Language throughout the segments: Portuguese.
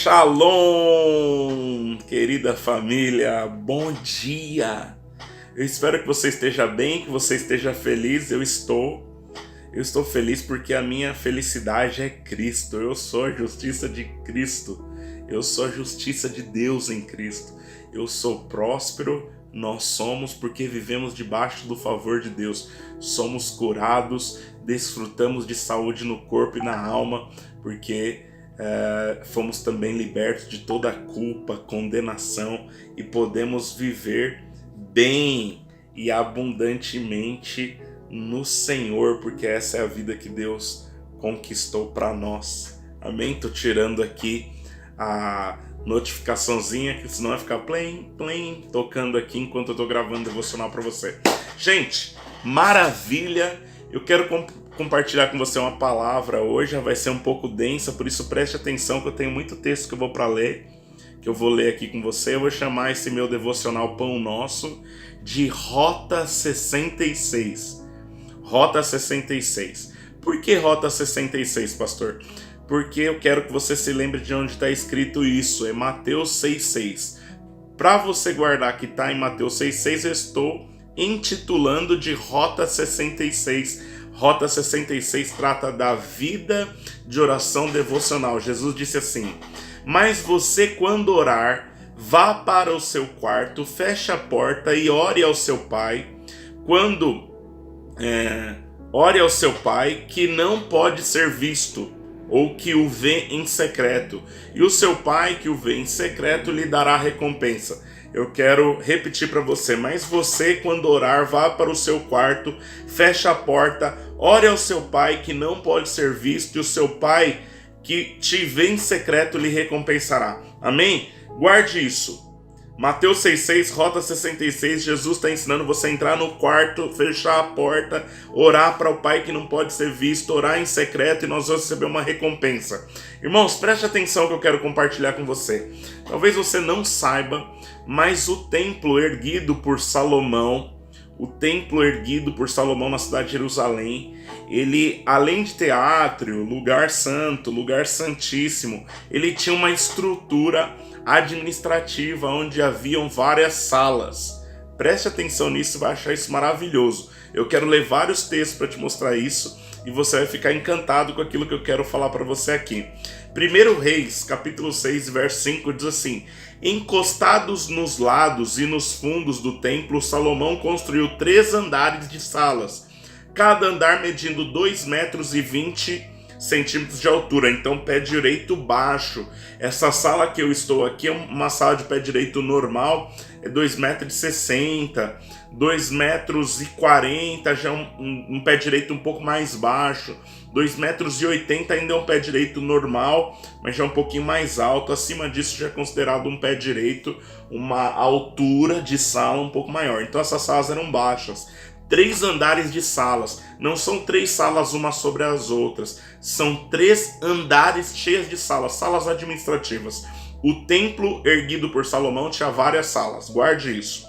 Shalom, querida família, bom dia! Eu espero que você esteja bem, que você esteja feliz. Eu estou feliz porque a minha felicidade é Cristo. Eu sou a justiça de Cristo. Eu sou a justiça de Deus em Cristo. Eu sou próspero, nós somos porque vivemos debaixo do favor de Deus. Somos curados, desfrutamos de saúde no corpo e na alma, porque fomos também libertos de toda culpa, condenação e podemos viver bem e abundantemente no Senhor, porque essa é a vida que Deus conquistou para nós. Amém? Tô tirando aqui a notificaçãozinha, que senão vai ficar plim, tocando aqui enquanto eu tô gravando o devocional para você. Gente, maravilha! Eu quero compartilhar com você uma palavra hoje, já vai ser um pouco densa, por isso preste atenção que eu tenho muito texto que eu vou para ler, que eu vou ler aqui com você. Eu vou chamar esse meu devocional Pão Nosso de Rota 66. Rota 66. Por que Rota 66, pastor? Porque eu quero que você se lembre de onde está escrito isso, é Mateus 6,6. Para você guardar que está em Mateus 6,6, eu estou intitulando de Rota 66. Rota 66 trata da vida de oração devocional. Jesus disse assim: mas você, quando orar, vá para o seu quarto, feche a porta e ore ao seu pai. Ore ao seu pai que não pode ser visto, ou que o vê em secreto, e o seu pai que o vê em secreto lhe dará recompensa. Eu quero repetir para você: mas você, quando orar, vá para o seu quarto, feche a porta, ore ao seu pai que não pode ser visto, e o seu pai que te vê em secreto lhe recompensará. Amém? Guarde isso. Mateus 6,6, Rota 66, Jesus está ensinando você a entrar no quarto, fechar a porta, orar para o Pai que não pode ser visto, orar em secreto e nós vamos receber uma recompensa. Irmãos, preste atenção que eu quero compartilhar com você. Talvez você não saiba, mas o templo erguido por Salomão, na cidade de Jerusalém, ele, além de ter átrio, lugar santo, lugar santíssimo, ele tinha uma estrutura administrativa onde haviam várias salas. Preste atenção nisso, você vai achar isso maravilhoso. Eu quero ler vários textos para te mostrar isso e você vai ficar encantado com aquilo que eu quero falar para você aqui. 1 Reis, capítulo 6, verso 5, diz assim: encostados nos lados e nos fundos do templo, Salomão construiu 3 andares de salas, cada andar medindo 2,20 metros de altura, então pé direito baixo. Essa sala que eu estou aqui é uma sala de pé direito normal, é 2,60 metros, 2,40 metros, já é um pé direito um pouco mais baixo, 2,80 metros ainda é um pé direito normal, mas já é um pouquinho mais alto. Acima disso já é considerado um pé direito, uma altura de sala um pouco maior. Então essas salas eram baixas. 3 andares de salas, não são 3 salas umas sobre as outras, são 3 andares cheias de salas administrativas. O templo erguido por Salomão tinha várias salas, guarde isso.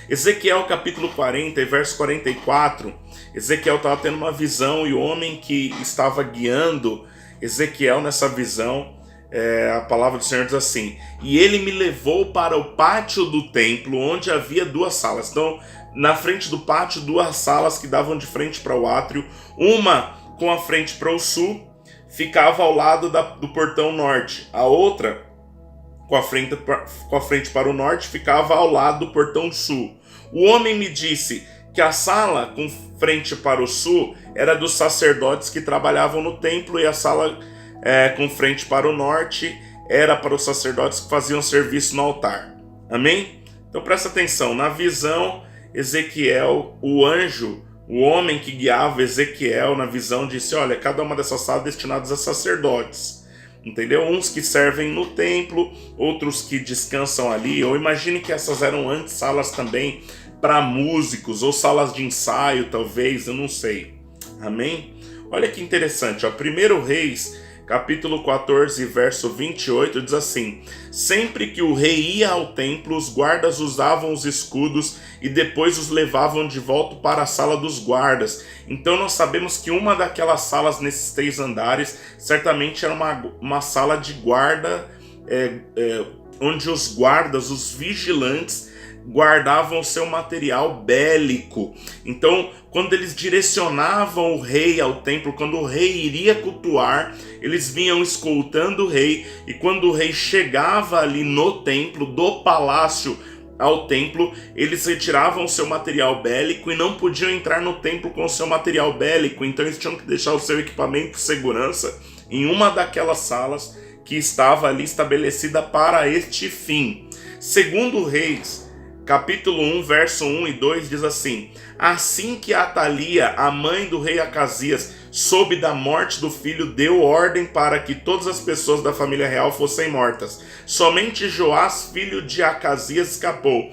Ezequiel capítulo 40, verso 44, Ezequiel estava tendo uma visão e o homem que estava guiando Ezequiel nessa visão, a palavra do Senhor diz assim: e ele me levou para o pátio do templo, onde havia 2 salas. Então, na frente do pátio, 2 salas que davam de frente para o átrio, uma com a frente para o sul, ficava ao lado do portão norte, a outra com a frente para o norte, ficava ao lado do portão sul. O homem me disse que a sala com frente para o sul era dos sacerdotes que trabalhavam no templo, e a sala com frente para o norte era para os sacerdotes que faziam serviço no altar. Amém? Então presta atenção, na visão, Ezequiel, o anjo, o homem que guiava Ezequiel na visão, disse: olha, cada uma dessas salas destinadas a sacerdotes, entendeu? Uns que servem no templo, outros que descansam ali, ou imagine que essas eram antes salas também para músicos, ou salas de ensaio talvez, eu não sei. Amém? Olha que interessante, ó, 1 Reis, capítulo 14, verso 28, diz assim: sempre que o rei ia ao templo, os guardas usavam os escudos e depois os levavam de volta para a sala dos guardas. Então nós sabemos que uma daquelas salas nesses 3 andares certamente era uma sala de guarda, onde os guardas, os vigilantes, guardavam seu material bélico. Então, quando eles direcionavam o rei ao templo, quando o rei iria cultuar, eles vinham escoltando o rei, e quando o rei chegava ali no templo, do palácio ao templo, eles retiravam seu material bélico e não podiam entrar no templo com seu material bélico. Então eles tinham que deixar o seu equipamento de segurança em uma daquelas salas que estava ali estabelecida para este fim. Segundo Reis, capítulo 1, verso 1 e 2 diz assim: assim que Atalia, a mãe do rei Acasias, soube da morte do filho, deu ordem para que todas as pessoas da família real fossem mortas. Somente Joás, filho de Acasias, escapou.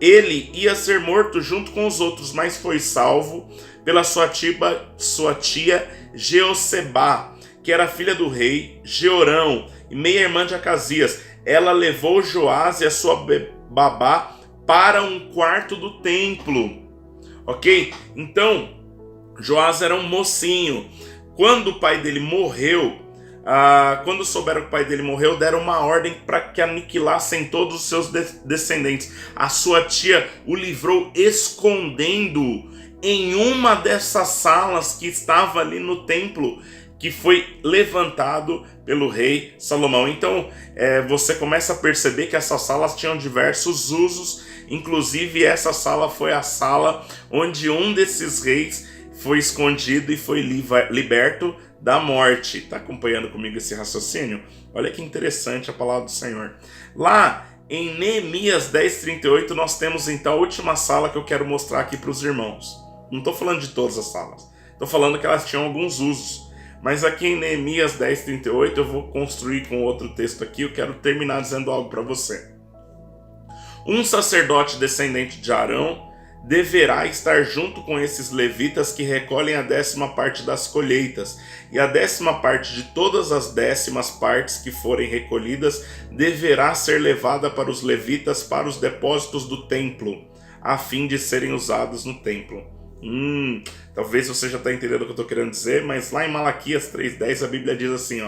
Ele ia ser morto junto com os outros, mas foi salvo pela sua tia Jeossebá, que era filha do rei Jeorão e meia-irmã de Acasias. Ela levou Joás e a sua babá para um quarto do templo, ok? Então, Joás era um mocinho. Quando o pai dele morreu, quando souberam que o pai dele morreu, deram uma ordem para que aniquilassem todos os seus descendentes. A sua tia o livrou escondendo em uma dessas salas que estava ali no templo, que foi levantado pelo rei Salomão. Então, você começa a perceber que essas salas tinham diversos usos. Inclusive, essa sala foi a sala onde um desses reis foi escondido e foi liberto da morte. Está acompanhando comigo esse raciocínio? Olha que interessante a palavra do Senhor. Lá em Neemias 10:38, nós temos então a última sala que eu quero mostrar aqui para os irmãos. Não estou falando de todas as salas. Estou falando que elas tinham alguns usos. Mas aqui em Neemias 10:38, eu vou construir com outro texto aqui. Eu quero terminar dizendo algo para você. Um sacerdote descendente de Arão deverá estar junto com esses levitas que recolhem a 10ª parte das colheitas, e a 10ª parte de todas as 10ª partes que forem recolhidas deverá ser levada para os levitas para os depósitos do templo, a fim de serem usados no templo. Talvez você já está entendendo o que eu estou querendo dizer, mas lá em Malaquias 3:10 a Bíblia diz assim,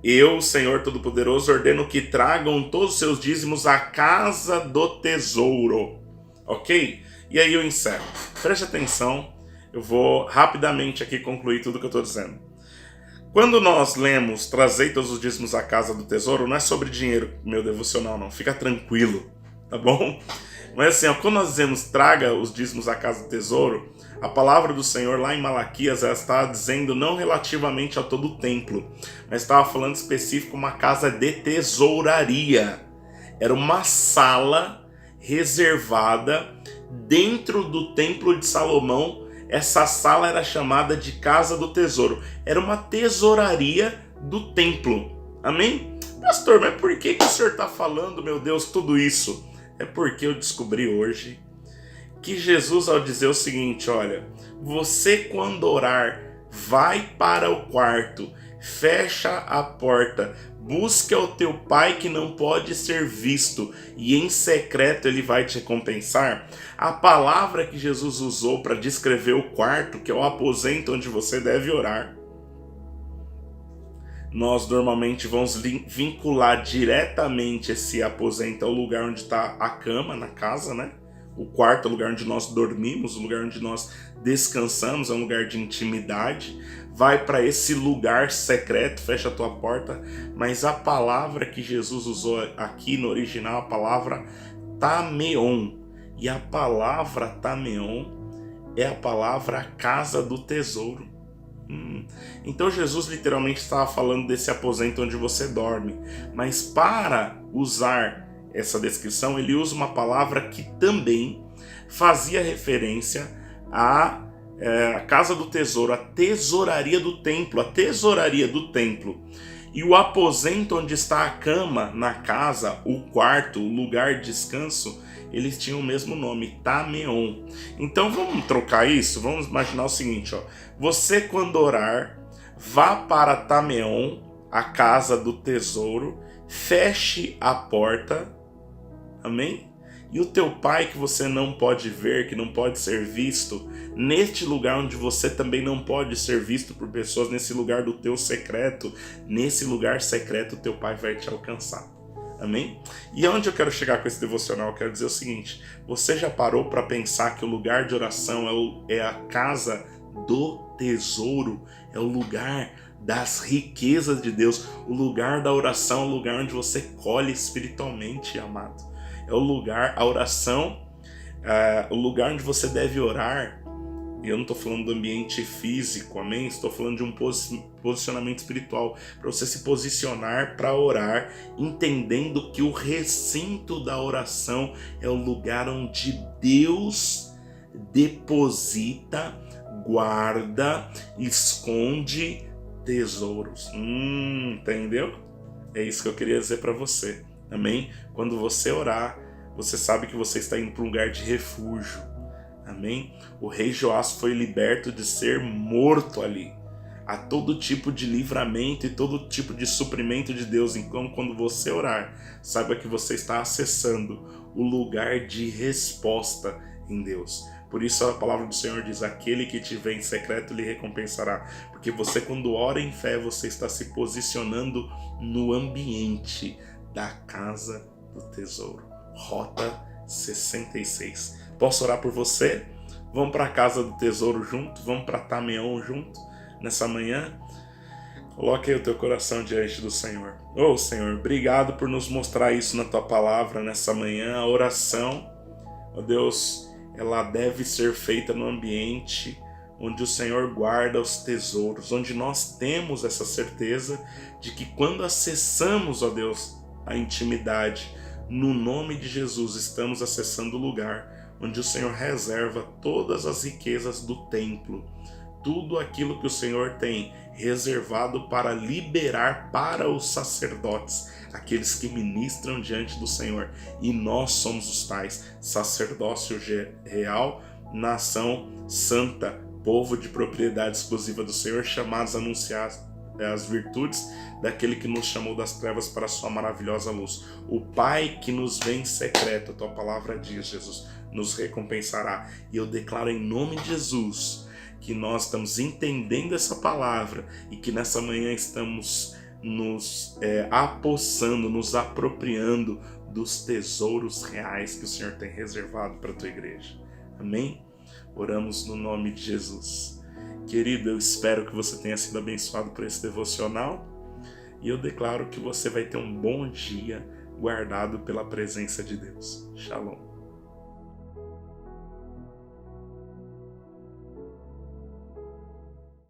eu, Senhor Todo-Poderoso, ordeno que tragam todos os seus dízimos à casa do tesouro. Ok? E aí eu encerro. Preste atenção, eu vou rapidamente aqui concluir tudo que eu estou dizendo. Quando nós lemos trazei todos os dízimos à casa do tesouro, não é sobre dinheiro, meu devocional não, fica tranquilo, tá bom? Mas assim, quando nós dizemos traga os dízimos à casa do tesouro, a palavra do Senhor lá em Malaquias, ela está dizendo não relativamente a todo o templo, mas estava falando específico uma casa de tesouraria. Era uma sala reservada dentro do templo de Salomão. Essa sala era chamada de casa do tesouro. Era uma tesouraria do templo. Amém? Pastor, mas por que o senhor está falando, meu Deus, tudo isso? É porque eu descobri hoje que Jesus, ao dizer o seguinte, olha, você quando orar, vai para o quarto, fecha a porta, busca o teu pai que não pode ser visto, e em secreto ele vai te recompensar. A palavra que Jesus usou para descrever o quarto, que é o aposento onde você deve orar, nós normalmente vamos vincular diretamente esse aposento ao lugar onde está a cama na casa, né? O quarto é o lugar onde nós dormimos, o lugar onde nós descansamos, é um lugar de intimidade. Vai para esse lugar secreto, fecha a tua porta. Mas a palavra que Jesus usou aqui no original, a palavra tameon. E a palavra tameon é a palavra casa do tesouro. Então Jesus literalmente estava falando desse aposento onde você dorme. Mas para usar essa descrição, ele usa uma palavra que também fazia referência à casa do tesouro, a tesouraria do templo, a tesouraria do templo. E o aposento onde está a cama na casa, o quarto, o lugar de descanso, eles tinham o mesmo nome, tameon. Então vamos trocar isso? Vamos imaginar o seguinte, você quando orar, vá para Tameon, a casa do tesouro, feche a porta, amém? E o teu pai que você não pode ver, que não pode ser visto, neste lugar onde você também não pode ser visto por pessoas, nesse lugar do teu secreto, nesse lugar secreto teu pai vai te alcançar. Amém? E aonde eu quero chegar com esse devocional? Eu quero dizer o seguinte: você já parou para pensar que o lugar de oração é a casa do tesouro, é o lugar das riquezas de Deus, o lugar da oração, o lugar onde você colhe espiritualmente, amado. É o lugar, a oração, o lugar onde você deve orar. E eu não estou falando do ambiente físico, amém? Estou falando de um posicionamento espiritual, para você se posicionar para orar, entendendo que o recinto da oração é o lugar onde Deus deposita, guarda, esconde tesouros. Entendeu? É isso que eu queria dizer para você, amém? Quando você orar, você sabe que você está indo para um lugar de refúgio. Amém? O rei Joás foi liberto de ser morto ali. Há todo tipo de livramento e todo tipo de suprimento de Deus. Então, quando você orar, saiba que você está acessando o lugar de resposta em Deus. Por isso a palavra do Senhor diz: aquele que te vê em secreto lhe recompensará. Porque você, quando ora em fé, você está se posicionando no ambiente da casa do tesouro. Rota 66. Posso orar por você? Vamos para a casa do tesouro junto? Vamos para Tameon junto nessa manhã? Coloque aí o teu coração diante do Senhor. Oh, Senhor, obrigado por nos mostrar isso na tua palavra nessa manhã. A oração, oh Deus, ela deve ser feita no ambiente onde o Senhor guarda os tesouros, onde nós temos essa certeza de que quando acessamos, ó Deus, a intimidade, no nome de Jesus, estamos acessando o lugar onde o Senhor reserva todas as riquezas do templo, tudo aquilo que o Senhor tem reservado para liberar para os sacerdotes, aqueles que ministram diante do Senhor. E nós somos os tais: sacerdócio real, nação santa, povo de propriedade exclusiva do Senhor, chamados a anunciar as virtudes daquele que nos chamou das trevas para a sua maravilhosa luz. O Pai que nos vê em secreto, a tua palavra diz, Jesus, nos recompensará. E eu declaro em nome de Jesus que nós estamos entendendo essa palavra e que nessa manhã estamos nos apossando, nos apropriando dos tesouros reais que o Senhor tem reservado para a tua igreja. Amém? Oramos no nome de Jesus. Querido, eu espero que você tenha sido abençoado por esse devocional e eu declaro que você vai ter um bom dia guardado pela presença de Deus. Shalom.